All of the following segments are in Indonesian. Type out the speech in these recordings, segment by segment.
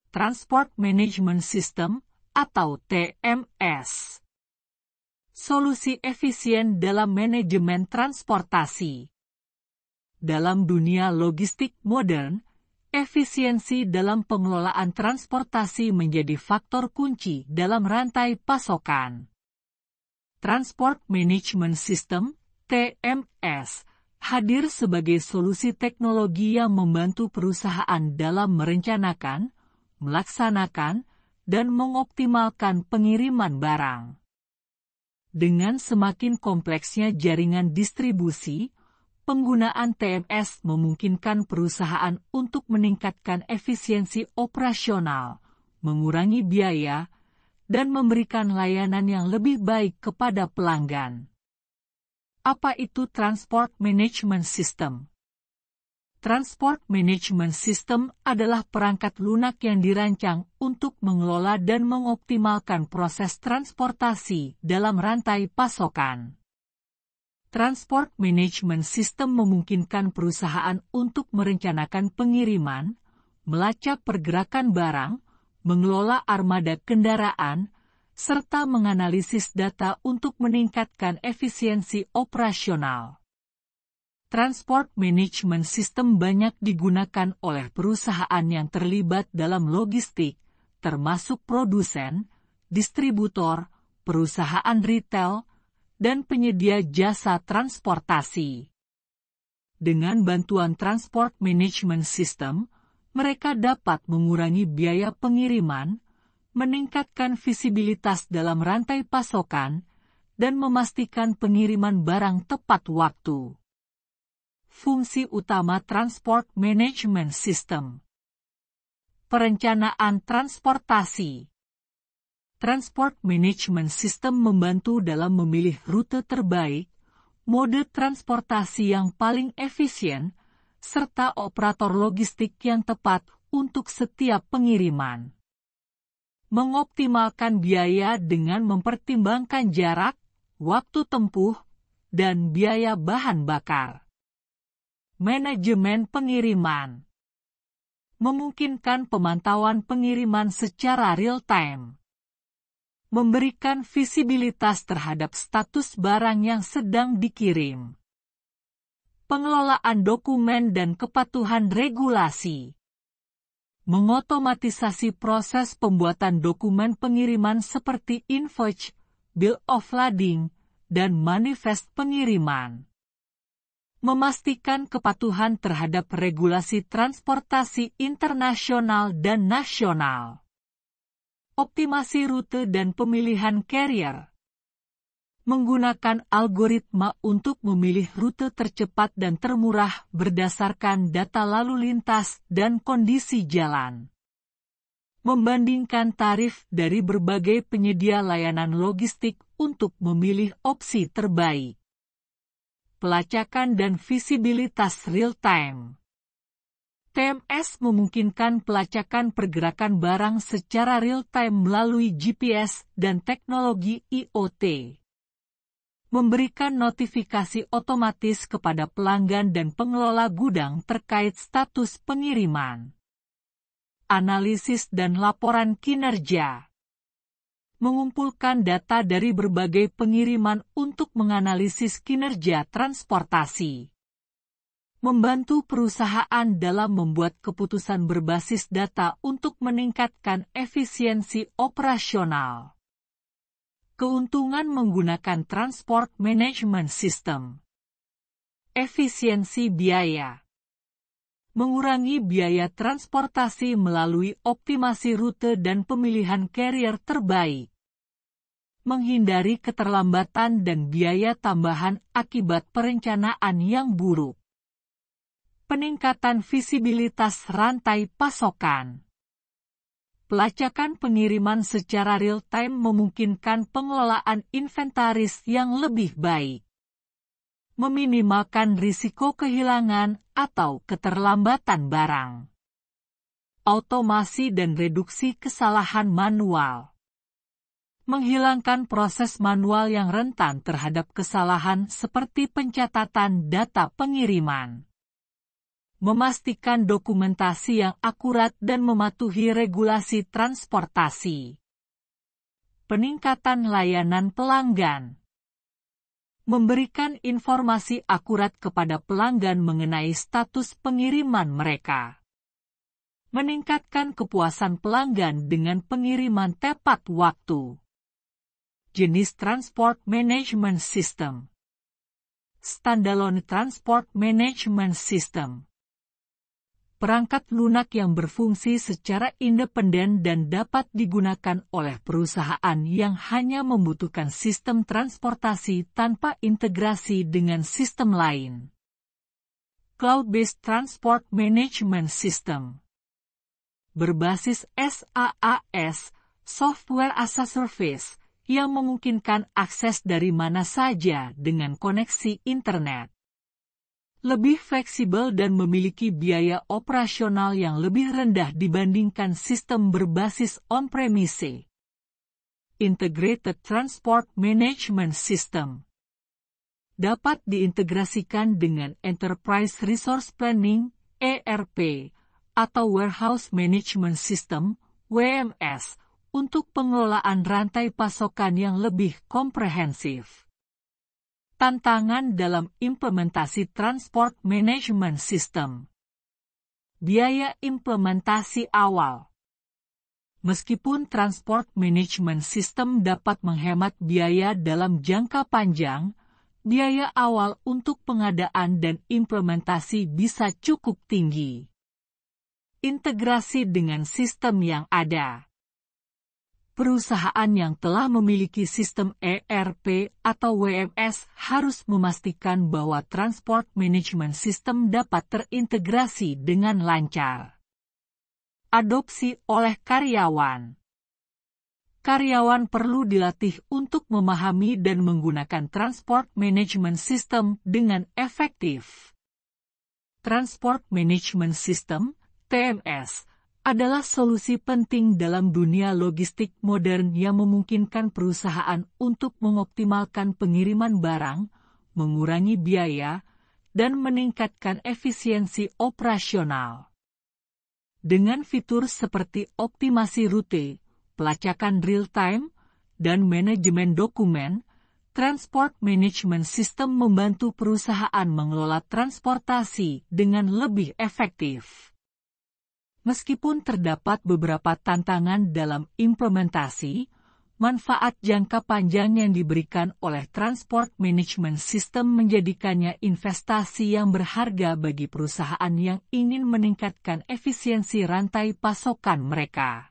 Transport Management System atau TMS. Solusi efisien dalam manajemen transportasi. Dalam dunia logistik modern, efisiensi dalam pengelolaan transportasi menjadi faktor kunci dalam rantai pasokan. Transport Management System (TMS) hadir sebagai solusi teknologi yang membantu perusahaan dalam merencanakan, melaksanakan, dan mengoptimalkan pengiriman barang. Dengan semakin kompleksnya jaringan distribusi, penggunaan TMS memungkinkan perusahaan untuk meningkatkan efisiensi operasional, mengurangi biaya, dan memberikan layanan yang lebih baik kepada pelanggan. Apa itu Transport Management System? Transport Management System adalah perangkat lunak yang dirancang untuk mengelola dan mengoptimalkan proses transportasi dalam rantai pasokan. Transport Management System memungkinkan perusahaan untuk merencanakan pengiriman, melacak pergerakan barang, mengelola armada kendaraan, serta menganalisis data untuk meningkatkan efisiensi operasional. Transport Management System banyak digunakan oleh perusahaan yang terlibat dalam logistik, termasuk produsen, distributor, perusahaan retail, dan penyedia jasa transportasi. Dengan bantuan Transport Management System, mereka dapat mengurangi biaya pengiriman, meningkatkan visibilitas dalam rantai pasokan, dan memastikan pengiriman barang tepat waktu. Fungsi utama Transport Management System. Perencanaan transportasi. Transport Management System membantu dalam memilih rute terbaik, mode transportasi yang paling efisien, serta operator logistik yang tepat untuk setiap pengiriman. Mengoptimalkan biaya dengan mempertimbangkan jarak, waktu tempuh, dan biaya bahan bakar. Manajemen pengiriman. Memungkinkan pemantauan pengiriman secara real-time. Memberikan visibilitas terhadap status barang yang sedang dikirim. Pengelolaan dokumen dan kepatuhan regulasi. Mengotomatisasi proses pembuatan dokumen pengiriman seperti invoice, bill of lading, dan manifest pengiriman. Memastikan kepatuhan terhadap regulasi transportasi internasional dan nasional. Optimasi rute dan pemilihan carrier. Menggunakan algoritma untuk memilih rute tercepat dan termurah berdasarkan data lalu lintas dan kondisi jalan. Membandingkan tarif dari berbagai penyedia layanan logistik untuk memilih opsi terbaik. Pelacakan dan visibilitas real-time. TMS memungkinkan pelacakan pergerakan barang secara real-time melalui GPS dan teknologi IoT. Memberikan notifikasi otomatis kepada pelanggan dan pengelola gudang terkait status pengiriman. Analisis dan laporan kinerja. Mengumpulkan data dari berbagai pengiriman untuk menganalisis kinerja transportasi. Membantu perusahaan dalam membuat keputusan berbasis data untuk meningkatkan efisiensi operasional. Keuntungan menggunakan Transport Management System. Efisiensi biaya. Mengurangi biaya transportasi melalui optimasi rute dan pemilihan carrier terbaik. Menghindari keterlambatan dan biaya tambahan akibat perencanaan yang buruk. Peningkatan visibilitas rantai pasokan. Pelacakan pengiriman secara real-time memungkinkan pengelolaan inventaris yang lebih baik. Meminimalkan risiko kehilangan atau keterlambatan barang. Automasi dan reduksi kesalahan manual. Menghilangkan proses manual yang rentan terhadap kesalahan seperti pencatatan data pengiriman. Memastikan dokumentasi yang akurat dan mematuhi regulasi transportasi. Peningkatan layanan pelanggan. Memberikan informasi akurat kepada pelanggan mengenai status pengiriman mereka. Meningkatkan kepuasan pelanggan dengan pengiriman tepat waktu. Jenis Transport Management System. Standalone Transport Management System. Perangkat lunak yang berfungsi secara independen dan dapat digunakan oleh perusahaan yang hanya membutuhkan sistem transportasi tanpa integrasi dengan sistem lain. Cloud-based Transport Management System. Berbasis SaaS, Software as a Service, yang memungkinkan akses dari mana saja dengan koneksi internet. Lebih fleksibel dan memiliki biaya operasional yang lebih rendah dibandingkan sistem berbasis on-premise. Integrated Transport Management System. Dapat diintegrasikan dengan Enterprise Resource Planning, ERP, atau Warehouse Management System, WMS, untuk pengelolaan rantai pasokan yang lebih komprehensif. Tantangan dalam implementasi Transport Management System. Biaya implementasi awal. Meskipun Transport Management System dapat menghemat biaya dalam jangka panjang, biaya awal untuk pengadaan dan implementasi bisa cukup tinggi. Integrasi dengan sistem yang ada. Perusahaan yang telah memiliki sistem ERP atau WMS harus memastikan bahwa Transport Management System dapat terintegrasi dengan lancar. Adopsi oleh karyawan. Karyawan perlu dilatih untuk memahami dan menggunakan Transport Management System dengan efektif. Transport Management System, TMS, adalah solusi penting dalam dunia logistik modern yang memungkinkan perusahaan untuk mengoptimalkan pengiriman barang, mengurangi biaya, dan meningkatkan efisiensi operasional. Dengan fitur seperti optimasi rute, pelacakan real-time, dan manajemen dokumen, Transport Management System membantu perusahaan mengelola transportasi dengan lebih efektif. Meskipun terdapat beberapa tantangan dalam implementasi, manfaat jangka panjang yang diberikan oleh Transport Management System menjadikannya investasi yang berharga bagi perusahaan yang ingin meningkatkan efisiensi rantai pasokan mereka.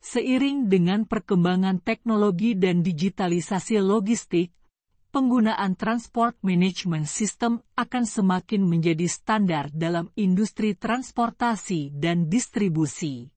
Seiring dengan perkembangan teknologi dan digitalisasi logistik, penggunaan Transport Management System akan semakin menjadi standar dalam industri transportasi dan distribusi.